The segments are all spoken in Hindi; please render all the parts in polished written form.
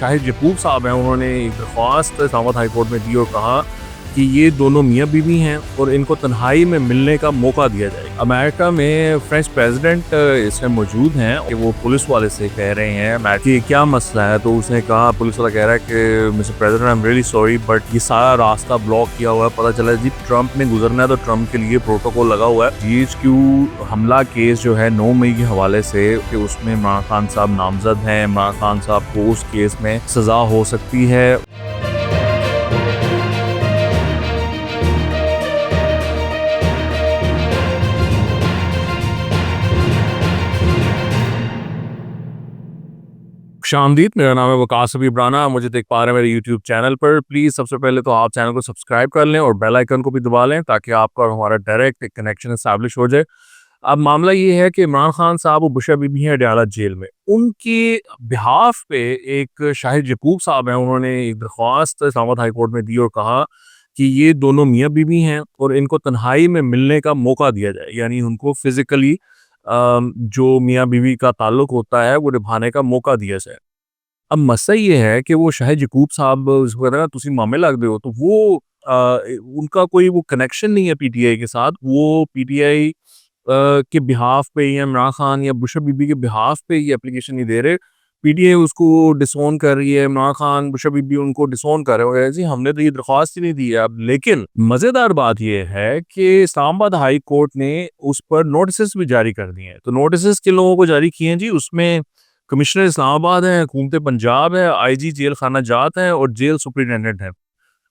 शाहिद यकूब साहब हैं, उन्होंने एक दरख्वास्त इस्लामाबाद हाई कोर्ट में दी और कहा कि ये दोनों मियाँ बीवी हैं और इनको तन्हाई में मिलने का मौका दिया जाए। अमेरिका में फ्रेंच प्रेसिडेंट इसमें मौजूद हैं कि वो पुलिस वाले से कह रहे हैं कि क्या मसला है, तो उसने कहा, पुलिस वाला कह रहा है कि mister president I am really sorry but ये सारा रास्ता ब्लॉक किया हुआ है। पता चला जी ट्रंप ने गुजरना है तो ट्रंप के लिए प्रोटोकॉल लगा हुआ है। GHQ हमला केस जो है 9 मई के हवाले से कि उसमें इमरान खान साहब नामजद हैं। इमरान खान साहब को उस केस में सजा हो सकती है। शामदीद, मेरा नाम है वकास अबी ब्राना। मुझे देख पा रहे हैं मेरे यूट्यूब चैनल पर। प्लीज़ सबसे पहले तो आप चैनल को सब्सक्राइब कर लें और बेल आइकन को भी दबा लें ताकि आपका और हमारा डायरेक्ट एक कनेक्शन एस्टैब्लिश हो जाए। अब मामला ये है कि इमरान खान साहब और बुशरा बीबी हैं अडयाला जेल में। उनके बिहाफ पे एक शाहिद यकूब साहब हैं, उन्होंने एक दरख्वास्त इस्लामाबाद हाई कोर्ट में दी और कहा कि ये दोनों मियाँ बीवी हैं और इनको तन्हाई में मिलने का मौका दिया जाए, यानी उनको फिजिकली जो मियाँ बीवी का ताल्लुक होता है वो निभाने का मौका दिया जाए। अब मसला ये है कि वो शाहिद यकूब साहब उसको कहते हैं ना तुसी मामे लगदे हो, तो वो उनका कोई वो कनेक्शन नहीं है पीटीआई के साथ। वो पीटीआई के बिहाफ पे या इमरान खान या बुशरा बीबी के बिहाफ पे ये एप्लीकेशन नहीं दे रहे। पीटीआई उसको डिसोन कर रही है, इमरान खान बुशरा बीबी उनको डिसोन कर रहे हैं। जी हमने तो ये दरख्वास्त ही नहीं दी है। अब लेकिन मज़ेदार बात ये है कि इस्लामाबाद हाई कोर्ट ने उस पर नोटिस भी जारी कर दिए हैं। तो नोटिस किन लोगों को जारी किए हैं जी? उसमें कमिश्नर इस्लामाबाद है, हुकूमत पंजाब है, आईजी जेल खाना जात है और जेल सुपरिटेंडेंट है।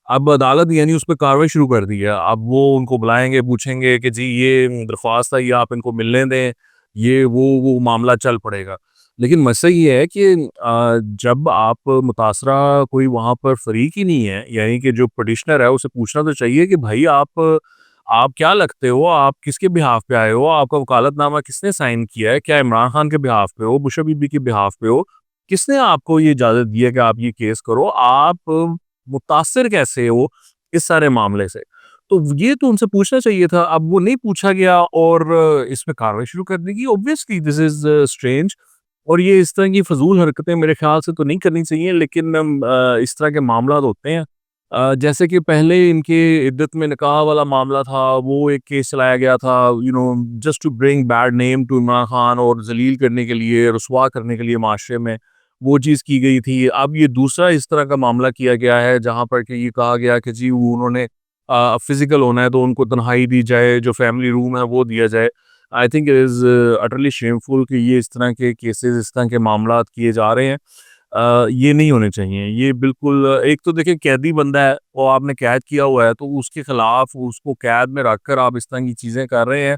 अब अदालत यानी उस पे कार्रवाई शुरू कर दी है। अब वो उनको बुलाएँगे, पूछेंगे कि जी ये दरख्वास्त है, ये आप इनको मिलने दें, ये वो मामला चल पड़ेगा। लेकिन मसला ये है कि जब आप मुतासरा कोई वहाँ पर फ़रीक ही नहीं है, यानी कि जो पिटिशनर है उसे पूछना तो चाहिए कि भाई आप क्या लगते हो? आप किसके बिहाफ़ पे आए हो? आपका वकालतनामा किसने साइन किया है? क्या इमरान खान के बिहाफ़ पे हो? बुशरा बीबी के बिहाफ़ पे हो? किसने आपको ये इजाज़त दी है कि आप ये केस करो? आप मुतासिर कैसे हो इस सारे मामले से? तो ये तो उनसे पूछना चाहिए था। अब वो नहीं पूछा गया और इसमें कार्रवाई शुरू कर दी गई। ऑब्वियसली दिस इज़ स्ट्रेंज और ये इस तरह की फ़ज़ूल हरकतें मेरे ख़्याल से तो नहीं करनी चाहिए, लेकिन इस तरह के मामलात होते हैं। जैसे कि पहले इनके इद्दत में निकाह वाला मामला था, वो एक केस चलाया गया था, just to bring bad name to Imran Khan और ज़लील करने के लिए, रुसवा करने के लिए माशरे में, वो चीज़ की गई थी। अब ये दूसरा इस तरह का मामला किया गया है जहाँ पर कि ये कहा गया कि जी वो उन्होंने फिज़िकल होना है तो उनको तन्हाई दी जाए, जो फैमिली रूम है वो दिया जाए। I think it is utterly shameful कि ये इस तरह के केसेस, इस तरह के मामलात किए जा रहे हैं। ये नहीं होने चाहिए। ये बिल्कुल एक तो देखिए कैदी बंदा है और आपने कैद किया हुआ है, तो उसके खिलाफ उसको कैद में रखकर आप इस तरह की चीज़ें कर रहे हैं,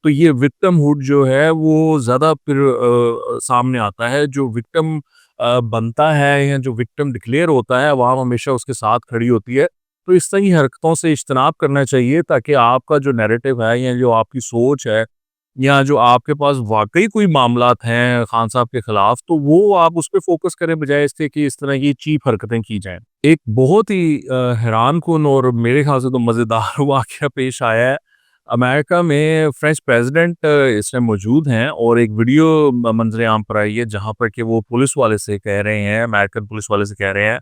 तो ये विक्टिमहुड जो है वो ज़्यादा फिर सामने आता है। जो विक्टिम बनता है या जो विक्टिम डिक्लेयर होता है, अवाम हमेशा उसके साथ खड़ी होती है। तो इस तरह की हरकतों से इज्तनाब करना चाहिए ताकि आपका जो नैरेटिव है या जो आपकी सोच है या जो आपके पास वाक़ई कोई मामलात हैं खान साहब के खिलाफ, तो वो आप उस पे फ़ोकस करें बजाए इसके कि इस तरह की चीप हरकतें की जाएँ। एक बहुत ही हैरानकुन और मेरे ख़्याल से तो मज़ेदार वाक़या पेश आया है। अमेरिका में फ्रेंच प्रेसिडेंट इसमें मौजूद हैं और एक वीडियो मंज़र-ए-आम पर आई है जहाँ पर कि वो पुलिस वाले से कह रहे हैं, अमेरिकन पुलिस वाले से कह रहे हैं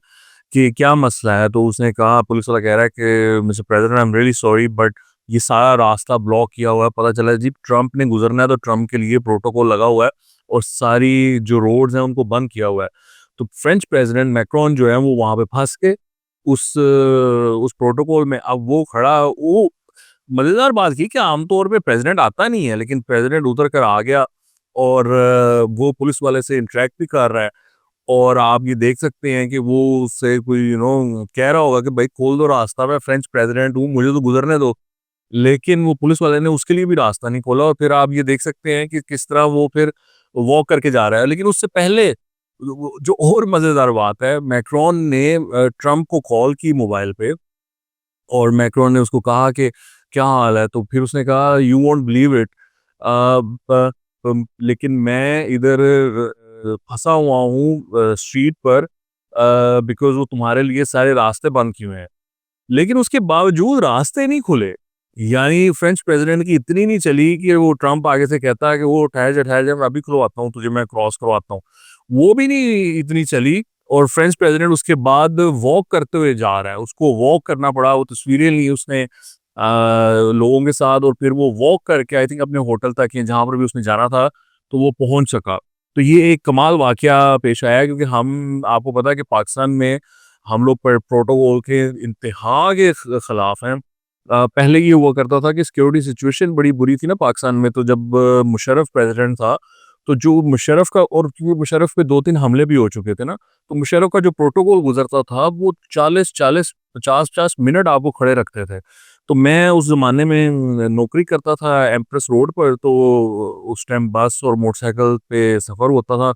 कि क्या मसला है? तो उसने कहा, पुलिस वाला कह रहा है कि mister president I am really sorry but ये सारा रास्ता ब्लॉक किया हुआ है। पता चला जी ट्रंप ने गुज़रना है तो ट्रंप के लिए प्रोटोकॉल लगा हुआ है और सारी जो रोड्स हैं उनको बंद किया हुआ है। तो फ्रेंच प्रेसिडेंट मैक्रोन जो है वो वहाँ पे फँस के उस प्रोटोकॉल में अब वो खड़ा वो मज़ेदार बात ये कि आमतौर पे प्रेसिडेंट आता नहीं है, लेकिन प्रेसिडेंट उतर कर आ गया और वो पुलिस वाले से इंटरैक्ट भी कर रहा है। और आप ये देख सकते हैं कि वो उससे कोई कह रहा होगा कि भाई खोल दो रास्ता, मैं फ्रेंच प्रेसिडेंट हूँ, मुझे तो गुज़रने दो। लेकिन वो पुलिस वाले ने उसके लिए भी रास्ता नहीं खोला और फिर आप ये देख सकते हैं कि किस तरह वो फिर वॉक करके जा रहा है। लेकिन उससे पहले वो जो और मज़ेदार बात है, मैक्रोन ने ट्रंप को कॉल की मोबाइल पे और मैक्रोन ने उसको कहा कि क्या हाल है? तो फिर उसने कहा यू वोंट बिलीव इट लेकिन मैं इधर फँसा हुआ हूँ स्ट्रीट पर बिकॉज़ वो तुम्हारे लिए सारे रास्ते बंद किए हुए हैं। लेकिन उसके बावजूद रास्ते नहीं खुले। यानी फ्रेंच प्रेसिडेंट की इतनी नहीं चली कि वो ट्रंप आगे से कहता है कि वो ठहर जा मैं अभी खुलवाता हूँ तुझे, मैं क्रॉस करवाता हूँ। वो भी नहीं इतनी चली और फ्रेंच प्रेसिडेंट उसके बाद वॉक करते हुए जा रहा है, उसको वॉक करना पड़ा, वो तस्वीरें ली उसने लोगों के साथ और फिर वो वॉक करके आई थिंक अपने होटल तक या जहाँ पर भी उसने जाना था, तो वो पहुँच सका। तो ये एक कमाल वाक़या पेश आया क्योंकि हम आपको पता है कि पाकिस्तान में हम लोग पर प्रोटोकॉल के इंतहा के खिलाफ हैं। पहले ये हुआ करता था कि सिक्योरिटी सिचुएशन बड़ी बुरी थी ना पाकिस्तान में, तो जब मुशर्रफ प्रेसिडेंट था, तो जो मुशर्रफ का और क्योंकि मुशर्रफ पे 2-3 हमले भी हो चुके थे ना, तो मुशर्रफ का जो प्रोटोकॉल गुज़रता था वो 40-40, 50-50 मिनट आपको खड़े रखते थे। तो मैं उस ज़माने में नौकरी करता था एम्प्रेस रोड पर, तो उस टाइम बस और मोटरसाइकिल पे सफ़र होता था।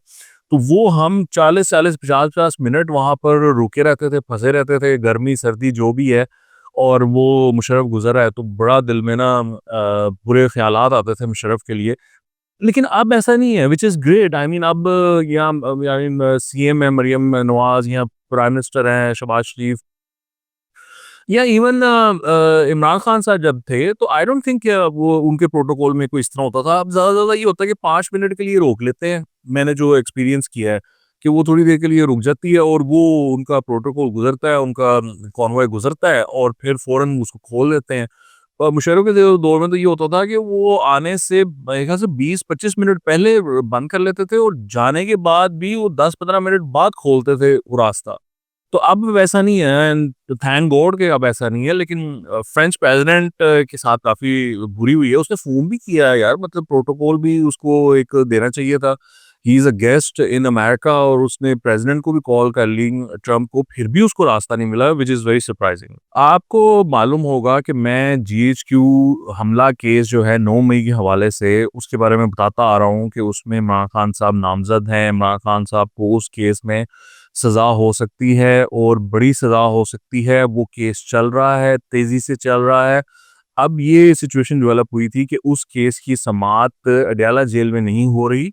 तो वो हम 40-40, 50-50 मिनट वहाँ पर रुके रहते थे, फँसे रहते थे, गर्मी, सर्दी जो भी है। और वो मुशर्रफ गुज़रा है, तो बड़ा दिल में ना बुरे ख़्यालात आते थे मुशर्रफ के लिए। लेकिन अब ऐसा नहीं है which is great I mean अब या आई मीन सीएम है मरियम नवाज़ या प्राइम मिनिस्टर हैं शहबाज शरीफ या इवन इमरान खान साहब जब थे तो आई डोंट थिंक वो उनके प्रोटोकॉल में कोई इस तरह होता था। अब ज़्यादा से ज़्यादा ये होता है कि 5 मिनट के लिए रोक लेते हैं। मैंने जो एक्सपीरियंस किया है कि वो थोड़ी देर के लिए रुक जाती है और वो उनका प्रोटोकॉल गुज़रता है, उनका कॉन्वॉय गुज़रता है और फिर फ़ौरन उसको खोल देते हैं। मुशर्रफ के दौर में तो ये होता था कि वो आने से मेरे ख्याल से 20-25 मिनट पहले बंद कर लेते थे और जाने के बाद भी वो 10-15 मिनट बाद खोलते थे वो रास्ता। तो अब वैसा नहीं है एंड थैंक गॉड कि अब ऐसा नहीं है लेकिन फ्रेंच प्रेसिडेंट के साथ काफ़ी बुरी हुई है। उसने फ़ोन भी किया है यार, मतलब प्रोटोकॉल भी उसको एक देना चाहिए था। He is a guest in America और उसने प्रेसिडेंट को भी कॉल कर ली ट्रम्प को, फिर भी उसको रास्ता नहीं मिला व्हिच इज़ वेरी सरप्राइजिंग। आपको मालूम होगा कि मैं जीएचक्यू हमला केस जो है 9 मई के हवाले से उसके बारे में बताता आ रहा हूँ कि उसमें इमरान खान साहब नामज़द हैं। इमरान खान साहब को उस केस में सज़ा हो सकती है और बड़ी सज़ा हो सकती है। वो केस चल रहा है, तेज़ी से चल रहा है। अब ये सिचुएशन डेवलप हुई थी कि उस केस की समाअत अडयाला जेल में नहीं हो रही,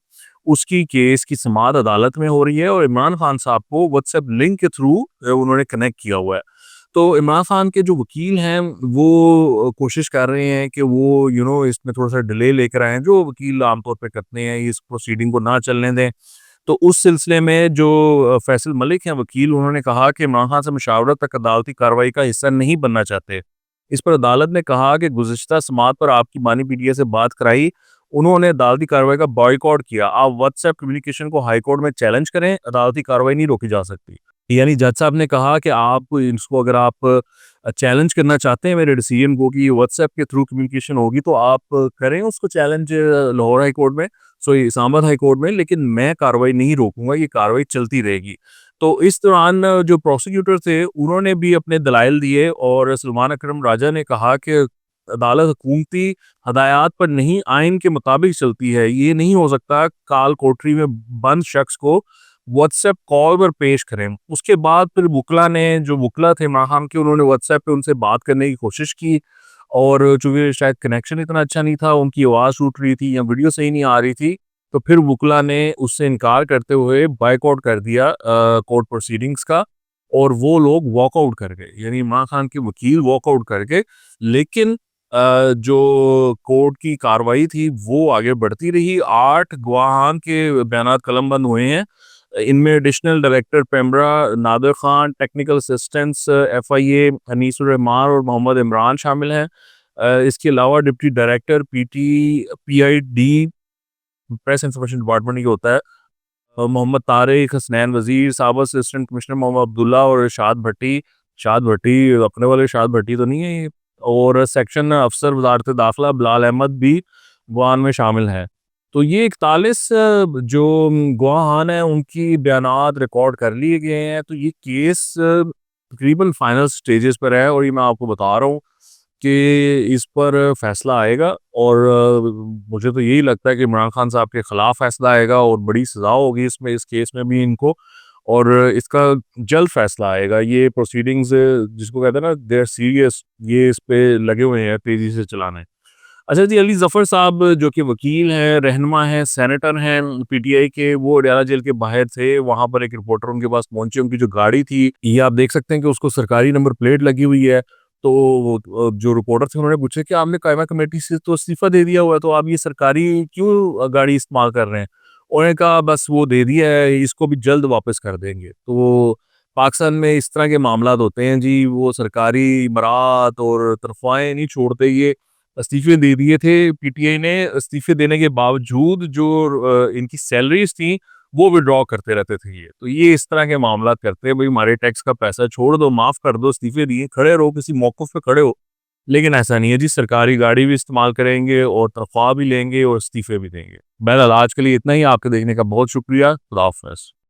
उसकी केस की समाअत अदालत में हो रही है और इमरान खान साहब को व्हाट्सएप लिंक के थ्रू उन्होंने कनेक्ट किया हुआ है। तो इमरान खान के जो वकील हैं, वो कोशिश कर रहे हैं कि वो इसमें थोड़ा-सा डिले लेकर आएँ, जो वकील आमतौर पे करते हैं, इस प्रोसीडिंग को ना चलने दें। तो उस सिलसिले में जो फैसल मलिक हैं वकील, उन्होंने कहा कि इमरान खान से मशावरत तक अदालती कार्रवाई का हिस्सा नहीं बनना चाहते। इस पर अदालत ने कहा कि गुज़िश्ता समाअत पर आपकी बानी पीटीआई से बात कराई, उन्होंने अदालती कार्रवाई का बॉयकॉट किया। आप व्हाट्सएप कम्युनिकेशन को हाई कोर्ट में चैलेंज करें, अदालती कार्रवाई नहीं रोकी जा सकती। यानी जज साहब ने कहा कि आप इसको अगर आप चैलेंज करना चाहते हैं मेरे डिसीजन को कि व्हाट्सएप के थ्रू कम्युनिकेशन होगी तो आप करें उसको चैलेंज लाहौर हाई कोर्ट में, सॉरी इस्लामाबाद हाई कोर्ट में, लेकिन मैं कार्रवाई नहीं रोकूंगा, ये कार्रवाई चलती रहेगी। तो इस दौरान जो प्रोसिक्यूटर थे उन्होंने भी अपने दलाइल दिए और सलमान अकरम राजा ने कहा कि अदालत हुकूमती हदायत पर नहीं आइन के मुताबिक चलती है। ये नहीं हो सकता काल कोठरी में बंद शख्स को व्हाट्सएप कॉल पर पेश करें। उसके बाद फिर वुकला ने, जो वुकला थे इमरान खान के, उन्होंने व्हाट्सएप पे उनसे बात करने की कोशिश की और चूँकि शायद कनेक्शन इतना अच्छा नहीं था, उनकी आवाज़ टूट रही थी या वीडियो सही नहीं आ रही थी, तो फिर वुकला ने उससे इनकार करते हुए बॉयकॉट कर दिया कोर्ट प्रोसीडिंग्स का और वो लोग वॉकआउट कर गए। यानी इमरान खान के वकील वॉकआउट कर गए, लेकिन जो कोर्ट की कार्रवाई थी वो आगे बढ़ती रही। 8 गवाहान के बयानात कलमबंद हुए हैं। इनमें एडिशनल डायरेक्टर पेम्ब्रा Nadir Khan, technical assistants FIA Anisur Rahman और मोहम्मद इमरान शामिल हैं। इसके अलावा deputy director PID press information department ये होता है, मोहम्मद तारिक, हसनैन वजीर, साहब असिस्टेंट कमिश्नर मोहम्मद अब्दुल्ला और शाद भट्टी अपने वाले शाद भट्टी तो नहीं है ये, और सेक्शन अफसर वजारत दाखिला बिलाल अहमद भी बयान में शामिल हैं। तो ये 41 जो गवाहान हैं उनकी बयानात रिकॉर्ड कर लिए गए हैं। तो ये केस तकरीबन फाइनल स्टेजेस पर है और ये मैं आपको बता रहा हूँ कि इस पर फैसला आएगा और मुझे तो यही लगता है कि इमरान खान साहब के खिलाफ फैसला आएगा और बड़ी सज़ा होगी इसमें, इस केस में भी इनको, और इसका जल्द फैसला आएगा। ये प्रोसीडिंग्स जिसको कहते हैं ना दे आर सीरियस, ये इस पे लगे हुए हैं तेज़ी से चलाने। अच्छा जी, अली ज़फ़र साहब जो कि वकील हैं, रहनुमा हैं, सेनेटर हैं पीटीआई के, वो अडयाला जेल के बाहर थे। वहाँ पर एक रिपोर्टर उनके पास पहुँचे, उनकी जो गाड़ी थी, ये आप देख सकते हैं कि उसको सरकारी नंबर प्लेट लगी हुई है। तो जो रिपोर्टर थे उन्होंने पूछा कि आपने कायमा कमेटी से तो इस्तीफ़ा दे दिया हुआ है, तो आप ये सरकारी क्यों गाड़ी इस्तेमाल कर रहे हैं? उन्होंने कहा बस वो दे दिया है, इसको भी जल्द वापस कर देंगे। तो पाकिस्तान में इस तरह के मामलात होते हैं जी, वो सरकारी बरात और तनख्वाहें नहीं छोड़ते ये। इस्तीफ़े दे दिए थे पीटीआई ने, इस्तीफ़े देने के बावजूद जो इनकी सैलरीज़ थी, वो विथड्रॉ करते रहते थे ये। तो ये इस तरह के मामलात करते हैं, भई हमारे टैक्स का पैसा छोड़ दो, माफ़ कर दो, इस्तीफ़े दिए, खड़े रहो, किसी मौक़िफ़ पे खड़े हो। लेकिन ऐसा नहीं है जी, सरकारी गाड़ी भी इस्तेमाल करेंगे और तनख्वाह भी लेंगे और इस्तीफ़े भी देंगे। बहरहाल आज के लिए इतना ही, आपके देखने का बहुत शुक्रिया। खुदा हाफ़िज़।